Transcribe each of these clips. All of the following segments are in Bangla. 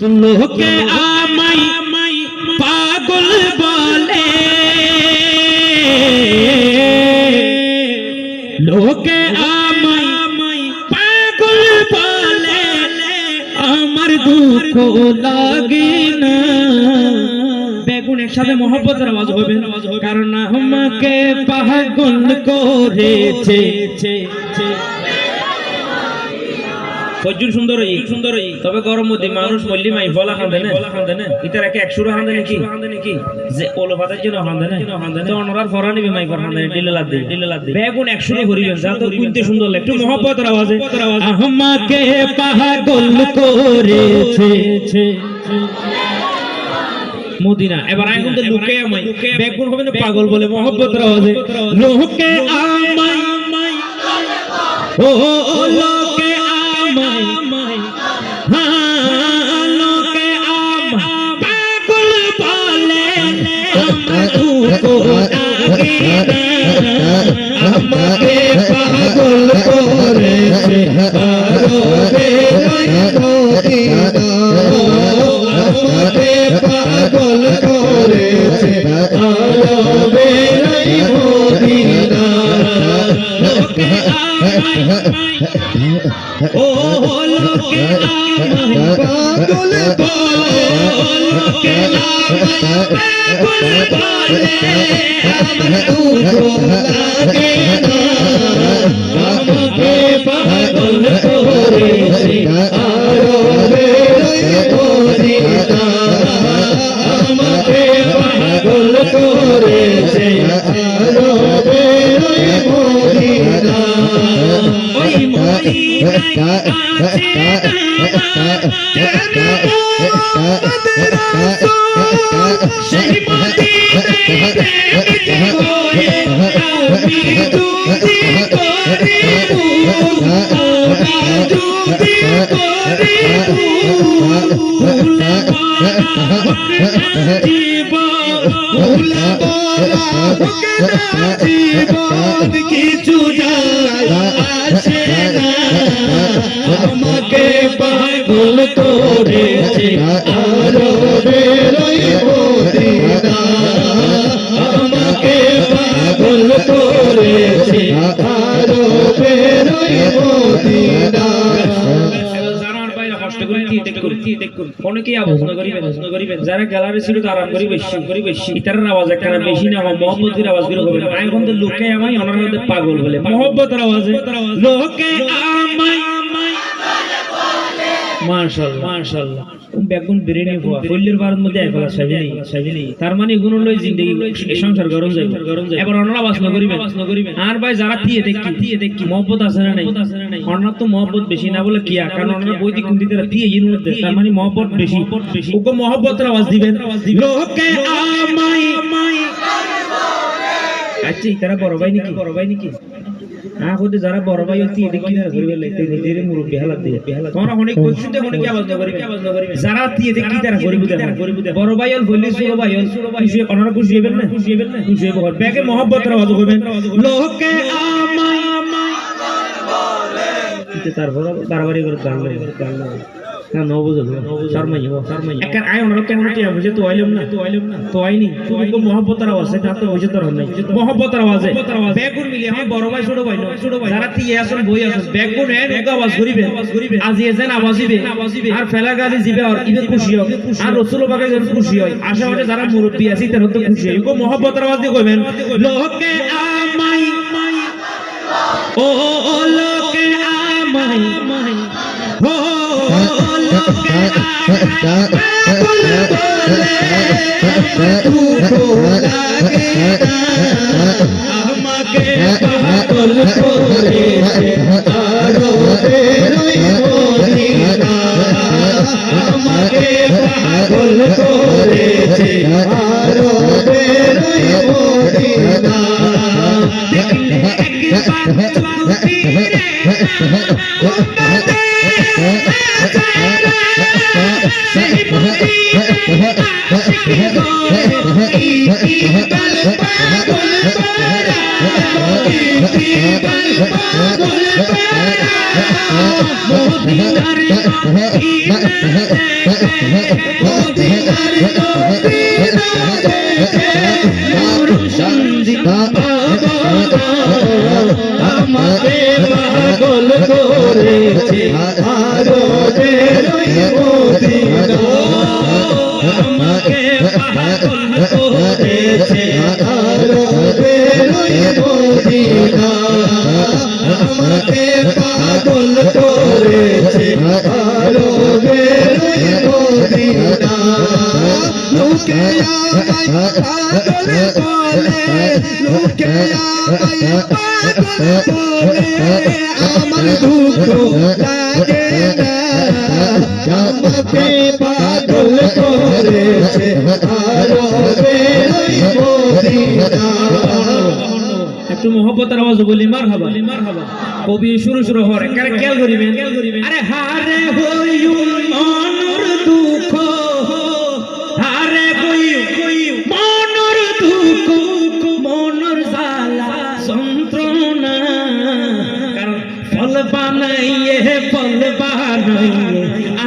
লোকে আমায় পাগল বলে, লোকে আমায় পাগল বলে, আমার দুঃখ লাগে না। বেগুন একসাথে মহব্বতের আওয়াজ হবে, কারণ আমাকে পাগল করেছে। ফজল সুন্দর তবে গরম মধ্যে মানুষ মল্লি মাই ফলা খান্দে না ইতার একে 100 খান্দে নাকি যে ওলো পাতার জন্য খান্দে না তো অনরার ফরা নিবে মাই ফর খান্দে ডিলে লাদ দে বেগুন 100 করিবেন যা তো কুনতে সুন্দর লাগে একটু মহব্বতের আওয়াজে আমাকে পাগল করেছে মদিনা। এবার আমি কিন্তু লোকে আমায় বেগুন হবে না পাগল বলে মহব্বতের আওয়াজে লোকে আমায় ও লোকে আমায় লোকে আমায় পাগল বলে, আমার দুঃখ লাগে না। আমাকে পাগল করেছে আমাকে পাগল করেছে মদিনা। লোকে ও লোকে আমায় পাগল বলে, লোকে আমায় পাগল বলে, আমার দুঃখ লাগে না। আমাকে পাগল করেছে মদিনা, আমাকে পাগল করেছে মদিনা। ওই মদিনা সেই কিছু আসে না। আমাকে পাগল করেছে আরো বেরোই মদিনা, আমাকে পাগল করেছে আরো বেরোই মদিনা। যারা গ্যালারি ছিল তো আরাম করি বেশি ইতারের আওয়াজ একটা বেশি না মহব্বতের আওয়াজ গুলো হবে। এখন তো লোকে আমায় অনার মধ্যে পাগল বলে মহব্বতের আওয়াজে লোকে আমায় মাশাআল্লাহ বেগুন বিরিয়ানি হওয়া ফুলের বারের মধ্যে একলা সাবিনি তার মানে গুণ লই জিন্দেগি সংসার গরম যায়। এবার অনরা বাসন করিবেন আর ভাই যারা দিয়ে দেখি মহব্বত আছে না নাই অনরা তো মহব্বত বেশি না বলে কি কারণ অনরা বৈদিক কুন্দিতে দিয়ে ইন মধ্যে তার মানে মহব্বত বেশি ওকে মহব্বতের আওয়াজ দিবেন লোকে আমায় আচ্ছা ইতারা বড় ভাই নাকি আহতে যারা বড় ভাই হচ্ছে দেখি না ঘুরে লাইতে নিজের মুরব্বি হালাত দিয়ে তোমরা অনেক বলছিস তো অনেক আওয়াজ করিবে যারা দিয়ে দেখি তারা গরিব বড় ভাই হল বললি ছোট ভাই খুশি ওনারা খুশি হবেন না খুশি হবে ব্যাগে মহব্বতের আওয়াজ করবেন লোকে আমায় বলে তারপর বারবারই করে গান না নো বুঝো শর্মাই একটা আই ওনারা কেমন টিয়া বুঝে তো আইলাম না তো আইনি তুমি মহব্বতের আওয়াজ এটা তো বুঝে তোর নাই মহব্বতের আওয়াজে বেগুন মিলি আমি বড় ভাই ছোট ভাই যারা টিয়া আসল বই আসল বেগুন এর এক আওয়াজ করিবে আজি এজেন আওয়াজ দিবে আর ফেলা গালি জিবে আর ইবে খুশি হবে আর রাসূল পাকে যেন খুশি হয় আশাবাদে যারা মুরব্বি আছে তারা তো খুশি হয় গো মহব্বতের আওয়াজ দিয়ে কইবেন লোকে আমায় ও লোকে আমায় ও লোকে পাগল বলে, আমার দুঃখ লাগে না। আমাকে পাগল করেছে আরো বেরোই মদিনা, আমাকে পাগল করেছে আরো বেরোই মদিনা। দেখলে একবার চুপিরে আমাকে পাগল করেছে আরো বেরোই মদিনা আমাকে পাগল করেছে আরো বেরোই মদিনা আমাকে পাগল করেছে আরো বেরোই মদিনা লোকে আমায় পাগল বলে লোকে আমায় পাগল বলে আমার দুঃখ লাগে না আমাকে পাগল করেছে আরো বেরোই মদিনা একটু মোহব্বতের আওয়াজ বলি মারহাবা কবি শুরু হওয়ার একারে খেয়াল করিবেন আরে হারে হইউল মনর দুঃখ হারে হইউ মনর দুঃখ মনর জ্বালা যন্ত্রণা কারণ ফল বানাইয়ে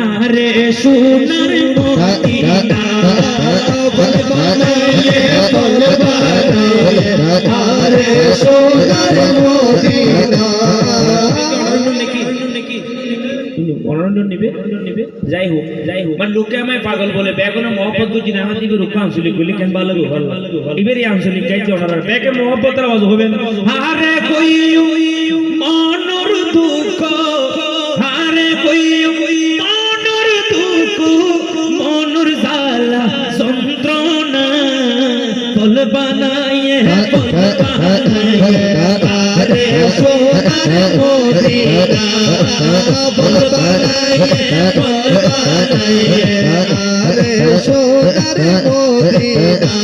আরে সোনার মদিনা ফল বানাইয়ে আরে সোনার মদিনা যাই হোক মানে লোকে আমায় পাগল বলে বেগুনে মহব্বত বুঝি না আমার দিকে রূপ আঞ্চলিক বলি কেন ভালো এবারই আঞ্চলিক গাইতে ওনারা বেগে মহব্বতের আওয়াজ হবে হারে কইউ মনর দুঃখ হারে কইউ মনর দুঃখ মনর জ্বালা যন্ত্রণা ফল বানাইয়ে আরে সোনার মদিনা ফল বানাইয়ে আরে সোনার মদিনা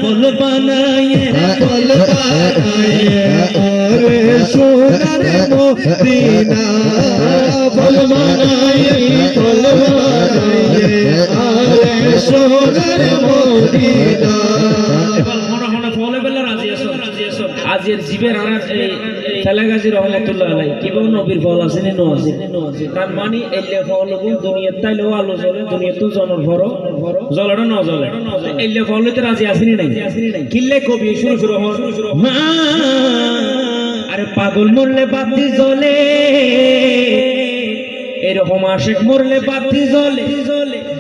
फल बनाइए अरे सोनार मदीना फल बनाइए अरे सोनार मदीना আজের জীবের আনার তেলাগাজী রহমতুল্লাহ আলাইহি কিবা নবীর ফল আছে নি আছে তার মানে এলে ফল গুণ দুনিয়ার তাইলেও আলো জ্বলে দুনিয়া তো জনর ভরো জ্বলে না জ্বলে এলে ফল হইতে রাজি আসেনি নাই কিল্লে কবি শুরু মা আরে পাগল মরলে বাতি জ্বলে এরকম আশিক মরলে বাতি জ্বলে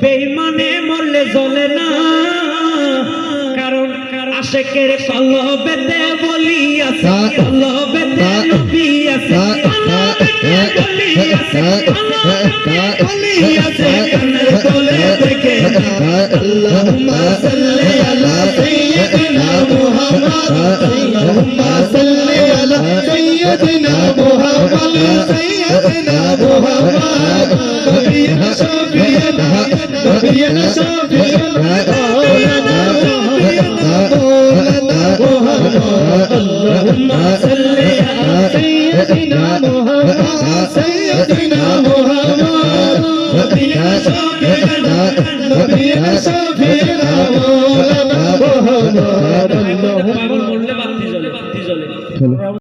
বেঈমানে মরলে জ্বলে না কারণ আশিকের কলবেতে বলি আছে কলবেতে নবী আছে কলবেতে বলি আছে বলি আছে কানের তলে দেখে আল্লাহুম্মা সাল্লি আলা সাইয়্যিদিনা মুহাম্মদ আল্লাহুম্মা সাল্লি আলা সাইয়্যিদিনা মুহাম্মদ সাইয়্যিদিনা মুহাম্মদ নবিয়্যিনা শাফিয়ানা নবিয়্যিনা শাফিয়ানা اللهم صل على سيدنا محمد سيدنا محمد نبينا شفيعنا مولانا محمد اللهم